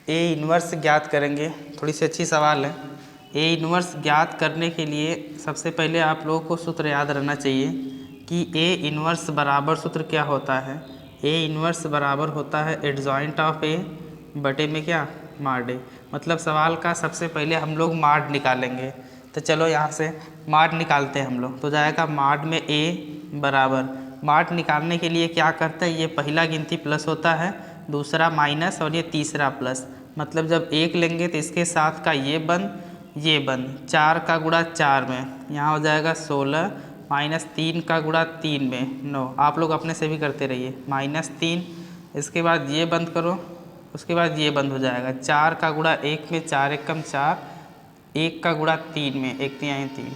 A inverse ज्ञात करेंगे। थोड़ी सी अच्छी सवाल है। ए इन्वर्स ज्ञात करने के लिए सबसे पहले आप लोगों को सूत्र याद रहना चाहिए कि ए इन्वर्स बराबर सूत्र क्या होता है। ए इन्वर्स बराबर होता है एडजॉइंट ऑफ ए बटे में क्या, माड ए। मतलब सवाल का सबसे पहले हम लोग माड निकालेंगे। तो चलो यहाँ से माड निकालते हैं हम लोग। तो जाएगा माड में ए बराबर, माड निकालने के लिए क्या करते हैं, ये पहला गिनती प्लस होता है, दूसरा माइनस और ये तीसरा प्लस। मतलब जब एक लेंगे तो इसके साथ का ये बंद 4 का गुणा 4 में, यहाँ हो जाएगा 16 माइनस 3 का गुणा 3 में 9। आप लोग अपने से भी करते रहिए, -3। इसके बाद ये बंद करो, उसके बाद ये बंद हो जाएगा 4 का गुणा 1 में, 4 एकम 4, 1 का गुणा 3 में, 1 3 3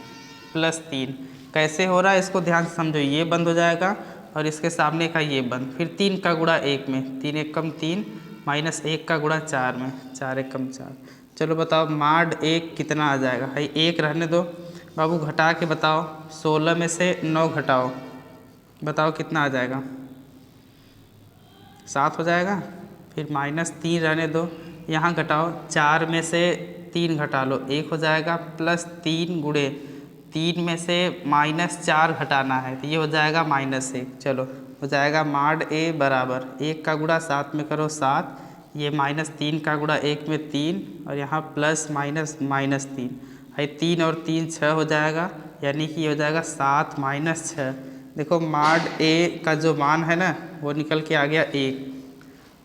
प्लस 3। कैसे हो रहा है इसको ध्यान से समझो। ये बंद हो जाएगा और इसके सामने का ये बंद, फिर 3 का गुणा 1 में, 3 एकम 3 माइनस 1 का गुणा 4 में, 4 एकम 4। चलो बताओ माड 1 कितना आ जाएगा। भाई 1 रहने दो बाबू, घटा के बताओ। 16 में से 9 घटाओ, बताओ कितना आ जाएगा, 7 हो जाएगा। फिर -3 रहने दो, यहाँ घटाओ, 4 में से 3 घटा लो, 1 हो जाएगा, प्लस 3 गुणे 3 में से -4 घटाना है तो ये हो जाएगा -1। चलो हो जाएगा माड ए बराबर 1 का गुणा 7 में करो 7, ये -3 का गुणा 1 में 3 और यहाँ प्लस -3 है, 3 और 3 6 हो जाएगा, यानी कि ये हो जाएगा 7 - 6। देखो माड ए का जो मान है ना वो निकल के आ गया 1।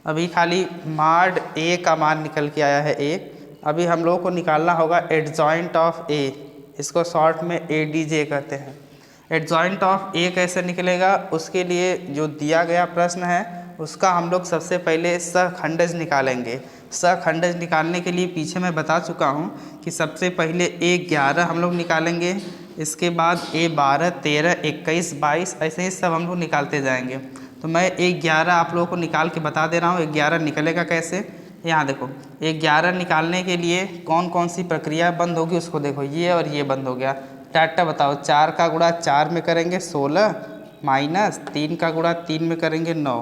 अभी खाली माड ए का मान निकल के आया है 1। अभी हम लोगों को निकालना होगा एडजॉइंट ऑफ ए, इसको शॉर्ट में एडीजे कहते हैं। एडजॉइंट ऑफ ए कैसे निकलेगा, उसके लिए जो दिया गया प्रश्न है उसका हम लोग सबसे पहले सहखंडज निकालेंगे। सहखंडज निकालने के लिए पीछे मैं बता चुका हूँ कि सबसे पहले A11 हम लोग निकालेंगे, इसके बाद A12 13 21 22 ऐसे ही सब हम लोग निकालते जाएंगे। तो मैं A11 आप लोगों को निकाल के बता दे रहा हूँ। 11 निकलेगा कैसे, यहाँ देखो 11 निकालने के लिए कौन कौन सी प्रक्रिया बंद होगी उसको देखो, ये और ये बंद हो गया। टाटा बताओ, 4 का गुणा 4 में करेंगे 16 माइनस 3 का गुणा 3 में करेंगे 9,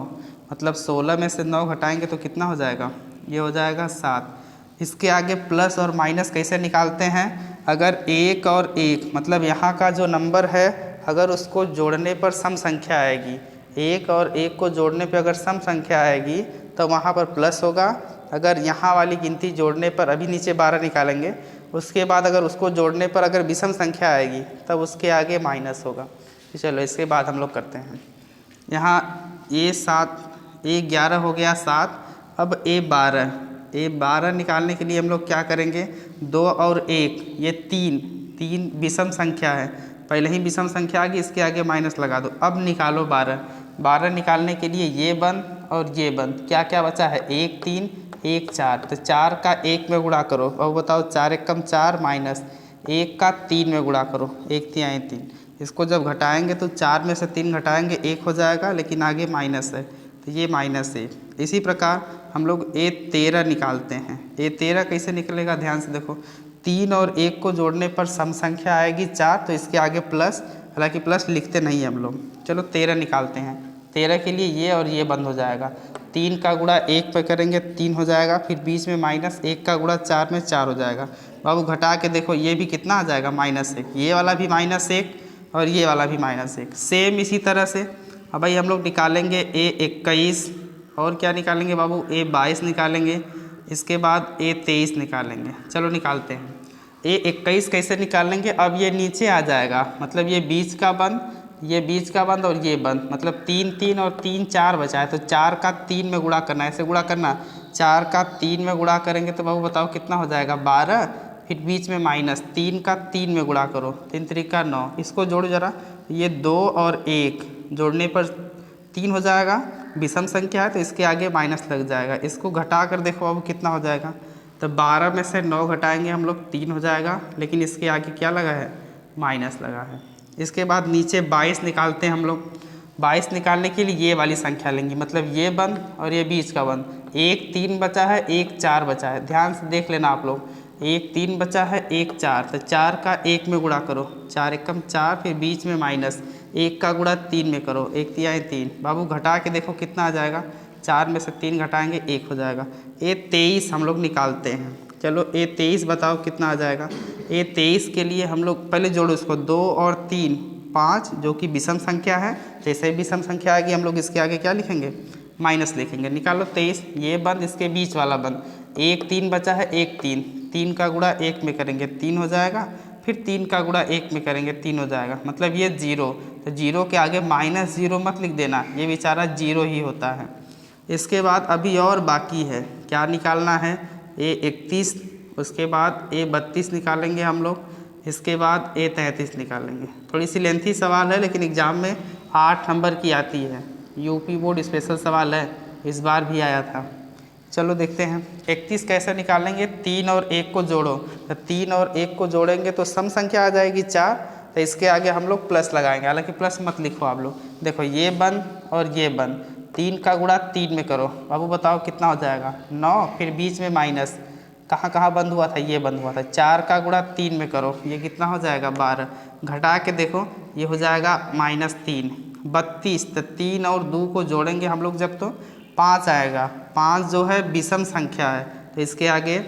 मतलब 16 में से 9 घटाएंगे तो कितना हो जाएगा, ये हो जाएगा 7। इसके आगे प्लस और माइनस कैसे निकालते हैं, अगर 1 और 1 मतलब यहाँ का जो नंबर है अगर उसको जोड़ने पर सम संख्या आएगी, 1 और 1 को जोड़ने पर अगर सम संख्या आएगी तो वहाँ पर प्लस होगा। अगर यहाँ वाली गिनती जोड़ने पर, अभी नीचे 12 निकालेंगे, उसके बाद अगर उसको जोड़ने पर अगर विषम संख्या आएगी तब उसके आगे माइनस होगा। तो चलो इसके बाद हम लोग करते हैं। यहाँ A11 हो गया 7। अब A12 निकालने के लिए हम लोग क्या करेंगे, 2 और 1 ये 3 विषम संख्या है, पहले ही विषम संख्या आ गई, इसके आगे माइनस लगा दो। अब निकालो 12 निकालने के लिए ये बंद और ये बंद, क्या क्या बचा है, 1 3 1 4, तो 4 का 1 में गुणा करो और बताओ 4 एकम 4 माइनस 1 का 3 में गुणा करो, 1 3 3। इसको जब घटाएंगे तो 4 में से 3 घटाएंगे 1 हो जाएगा, लेकिन आगे माइनस है तो ये -1। इसी प्रकार हम लोग A13 निकालते हैं। A13 कैसे निकलेगा, ध्यान से देखो, 3 और 1 को जोड़ने पर सम संख्या आएगी 4, तो इसके आगे प्लस, हालांकि प्लस लिखते नहीं हम लोग। चलो 13 निकालते हैं। 13 के लिए ये और ये बंद हो जाएगा, 3 का गुणा 1 पर करेंगे 3 हो जाएगा, फिर बीच में माइनस 1 का गुणा 4 में 4 हो जाएगा। बाबू घटा के देखो ये भी कितना आ जाएगा, -1, ये वाला भी -1 और ये वाला भी -1। सेम इसी तरह से अब भाई हम लोग निकालेंगे A21 और क्या निकालेंगे बाबू, A22 निकालेंगे, इसके बाद A23 निकालेंगे। चलो निकालते हैं। A21 कैसे निकालेंगे, अब ये नीचे आ जाएगा, मतलब ये बीच का बंद, ये बीच का बंद और ये बंद, मतलब 3 3 और 3 4 बचा है, तो 4 का 3 में गुणा करना है, ऐसे गुणा करना, 4 का 3 में गुणा करेंगे तो बाबू बताओ कितना हो जाएगा, 12, फिर बीच में माइनस 3 का 3 में गुणा करो, 3 3 9, इसको जोड़ो जरा, ये 2 और 1 जोड़ने पर 3 हो जाएगा, विषम संख्या है तो इसके आगे माइनस लग जाएगा। इसको घटा कर देखो अब कितना हो जाएगा, तो 12 में से 9 घटाएंगे हम लोग 3 हो जाएगा, लेकिन इसके आगे क्या लगा है, माइनस लगा है। इसके बाद नीचे 22 निकालते हैं हम लोग। 22 निकालने के लिए ये वाली संख्या लेंगे, मतलब ये बंद और ये बीच का बंद, 1 3 बचा है 1 4 बचा है, ध्यान से देख लेना आप लोग, 1 3 बचा है 1 4, तो 4 का 1 में गुणा करो, 4 एकम 4, फिर बीच में माइनस 1 का गुणा 3 में करो, 1 3 3। बाबू घटा के देखो कितना आ जाएगा, 4 में से 3 घटाएंगे 1 हो जाएगा। A23 हम लोग निकालते हैं। चलो A23 बताओ कितना आ जाएगा। A23 के लिए हम लोग पहले जोड़ो इसको, 2 और 3 5 जो कि विषम संख्या है। जैसे विषम संख्या आएगी हम लोग इसके आगे क्या लिखेंगे, माइनस लिखेंगे। निकालो 23, ये बंद इसके बीच वाला बंद, 1 3 बचा है, 1 3, 3 का गुणा 1 में करेंगे 3 हो जाएगा, फिर 3 का गुणा 1 में करेंगे 3 हो जाएगा, मतलब ये 0। तो 0 के आगे -0 मत लिख देना, ये बेचारा 0 ही होता है। इसके बाद अभी और बाकी है, क्या निकालना है, A31, उसके बाद A32 निकालेंगे हम लोग, इसके बाद A33 निकालेंगे। थोड़ी सी लेंथी सवाल है लेकिन एग्ज़ाम में 8 नंबर की आती है, यूपी बोर्ड स्पेशल सवाल है, इस बार भी आया था। चलो देखते हैं 31 कैसे निकालेंगे। 3 और 1 को जोड़ो, तो 3 और 1 को जोड़ेंगे तो सम संख्या आ जाएगी 4, तो इसके आगे हम लोग प्लस लगाएंगे। हालांकि प्लस मत लिखो आप लोग, देखो ये बंद और ये बंद, 3 का गुणा 3 में करो, बाबू बताओ कितना हो जाएगा 9, फिर बीच में माइनस, कहाँ कहाँ बंद हुआ था, ये बंद हुआ था। 4 का गुणा 3 में करो, ये कितना हो जाएगा 12, घटा के देखो ये हो जाएगा -3, 32। तो 3 और 2 को जोड़ेंगे हम लोग जब तो 5 आएगा, 5 जो है विषम संख्या है तो इसके आगे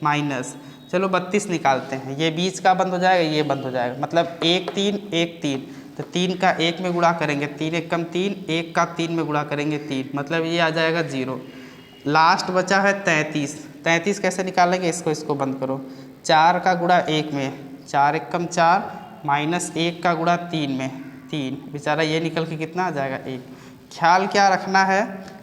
माइनस। चलो 32 निकालते हैं, ये बीच का बंद हो जाएगा, ये बंद हो जाएगा, मतलब 1 3 1 3, तो 3 का 1 में गुणा करेंगे 3 1 कम 3, 1 का 3 में गुणा करेंगे 3, मतलब ये आ जाएगा 0। लास्ट बचा है 33, 33 कैसे निकालेंगे, इसको बंद करो, 4 का गुणा 1 में, 4 1 कम 4, -1 का गुणा 3 में 3, बेचारा ये निकल के कितना आ जाएगा 1। ख्याल क्या रखना है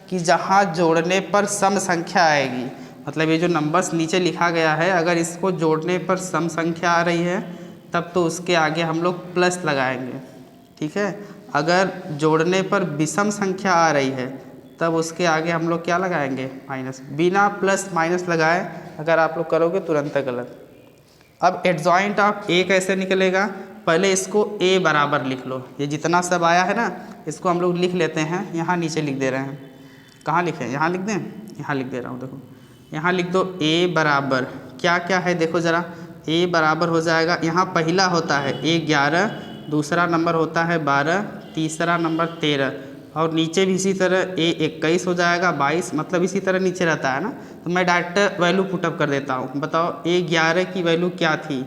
कि जहाँ जोड़ने पर सम संख्या आएगी, मतलब ये जो नंबर्स नीचे लिखा गया है, अगर इसको जोड़ने पर सम संख्या आ रही है तब तो उसके आगे हम लोग प्लस लगाएंगे, ठीक है। अगर जोड़ने पर विषम संख्या आ रही है तब उसके आगे हम लोग क्या लगाएंगे, माइनस। बिना प्लस माइनस लगाए अगर आप लोग करोगे तुरंत गलत। अब एडजॉइंट ऑफ ए कैसे निकलेगा, पहले इसको a बराबर लिख लो, ये जितना सब आया है ना इसको हम लोग लिख लेते हैं, यहाँ नीचे लिख दे रहे हैं, कहाँ लिखें, यहाँ लिख दें, यहाँ लिख दे रहा हूँ, देखो यहाँ लिख दो a बराबर क्या क्या है, देखो ज़रा, a बराबर हो जाएगा, यहाँ पहला होता है A11, दूसरा नंबर होता है 12, तीसरा नंबर 13, और नीचे भी इसी तरह A21 हो जाएगा, 22, मतलब इसी तरह नीचे रहता है ना। तो मैं डायरेक्ट वैल्यू पुटअप कर देता हूँ, बताओ A11 की वैल्यू क्या थी,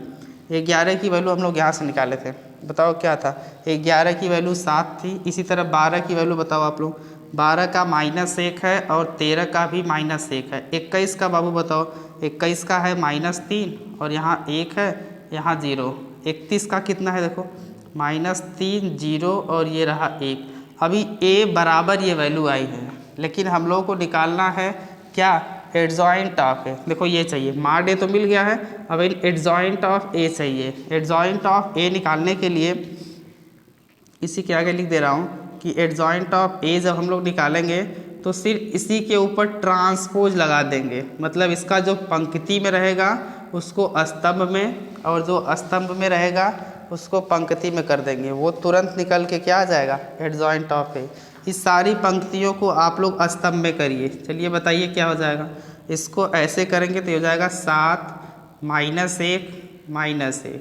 A11 की वैल्यू हम लोग यहाँ से निकाले थे, बताओ क्या था, A11 की वैल्यू 7 थी। इसी तरह 12 की वैल्यू बताओ आप लोग, 12 का -1 है और 13 का भी -1 है। 21 का बाबू बताओ, 21 का है -3 और यहाँ 1 है, यहाँ 0। 31 का कितना है, देखो -3 0 और ये रहा 1। अभी a बराबर ये वैल्यू आई है, लेकिन हम लोगों को निकालना है क्या, एडजॉइंट ऑफ ए। देखो ये चाहिए, माड ए तो मिल गया है, अब एडजॉइंट ऑफ ए चाहिए। एडजॉइंट ऑफ ए निकालने के लिए इसी के आगे लिख दे रहा हूँ कि एडजॉइंट ऑफ ए जब हम लोग निकालेंगे तो सिर्फ इसी के ऊपर ट्रांसपोज लगा देंगे, मतलब इसका जो पंक्ति में रहेगा उसको स्तंभ में, और जो स्तंभ में रहेगा उसको पंक्ति में कर देंगे, वो तुरंत निकल के क्या आ जाएगा, एडजॉइंट ऑफ ए। इस सारी पंक्तियों को आप लोग स्तंभ में करिए। चलिए बताइए क्या हो जाएगा, इसको ऐसे करेंगे तो हो जाएगा 7 -1 -1,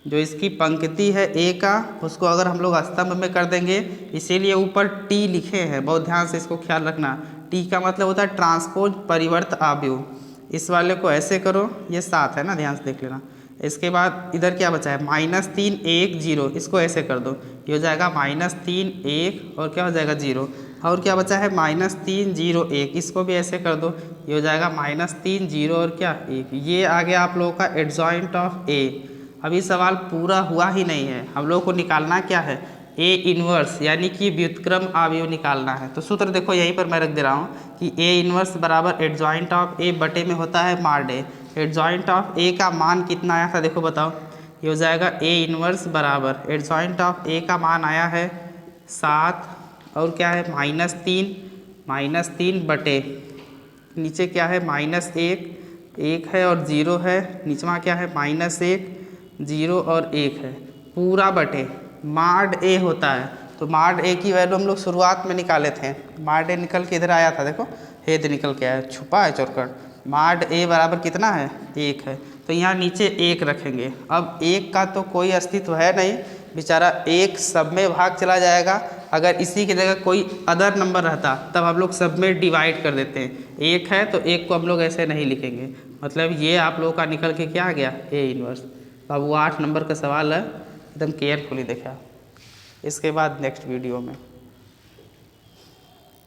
जो इसकी पंक्ति है ए का उसको अगर हम लोग स्तंभ में कर देंगे, इसीलिए ऊपर टी लिखे हैं, बहुत ध्यान से इसको ख्याल रखना। टी का मतलब होता है ट्रांसपोज परिवर्त आव्यूह। इस वाले को ऐसे करो, ये 7 है ना, ध्यान से देख लेना। इसके बाद इधर क्या बचा है, -3 1 0, इसको ऐसे कर दो, ये हो जाएगा -3 1 और क्या हो जाएगा 0। और क्या बचा है -3 0 1, इसको भी ऐसे कर दो, ये हो जाएगा -3 0 और क्या 1। ये आ गया आप लोगों का एडजॉइंट ऑफ ए। अभी सवाल पूरा हुआ ही नहीं है, हम लोगों को निकालना क्या है, ए इन्वर्स यानी कि व्युत्क्रम अवयव निकालना है। तो सूत्र देखो यहीं पर मैं रख दे रहा हूँ कि ए इन्वर्स बराबर एडजॉइंट ऑफ ए बटे में होता है माड ए। एडजॉइंट ऑफ ए का मान कितना आया था, देखो बताओ, ये हो जाएगा ए इन्वर्स बराबर एडजॉइंट ऑफ ए का मान आया है 7 और क्या है -3 बटे नीचे क्या है -1 है और 0 है, नीचवा क्या है -1 0 और 1 है, पूरा बटे माड ए होता है। तो माड ए की वैल्यू हम लोग शुरुआत में निकाले थे, माड ए निकल के इधर आया था, देखो हेद निकल के आया, छुपा है चौरकट। माड ए बराबर कितना है 1 है, तो यहाँ नीचे 1 रखेंगे। अब 1 का तो कोई अस्तित्व है नहीं, बेचारा 1 सब में भाग चला जाएगा, अगर इसी की जगह कोई अदर नंबर रहता तब हम लोग सब में डिवाइड कर देते हैं। 1 है तो 1 को हम लोग ऐसे नहीं लिखेंगे। मतलब ये आप लोगों का निकल के क्या आ गया, ए इनवर्स। अब वो 8 नंबर का सवाल है, एकदम केयरफुली देखा। इसके बाद नेक्स्ट वीडियो में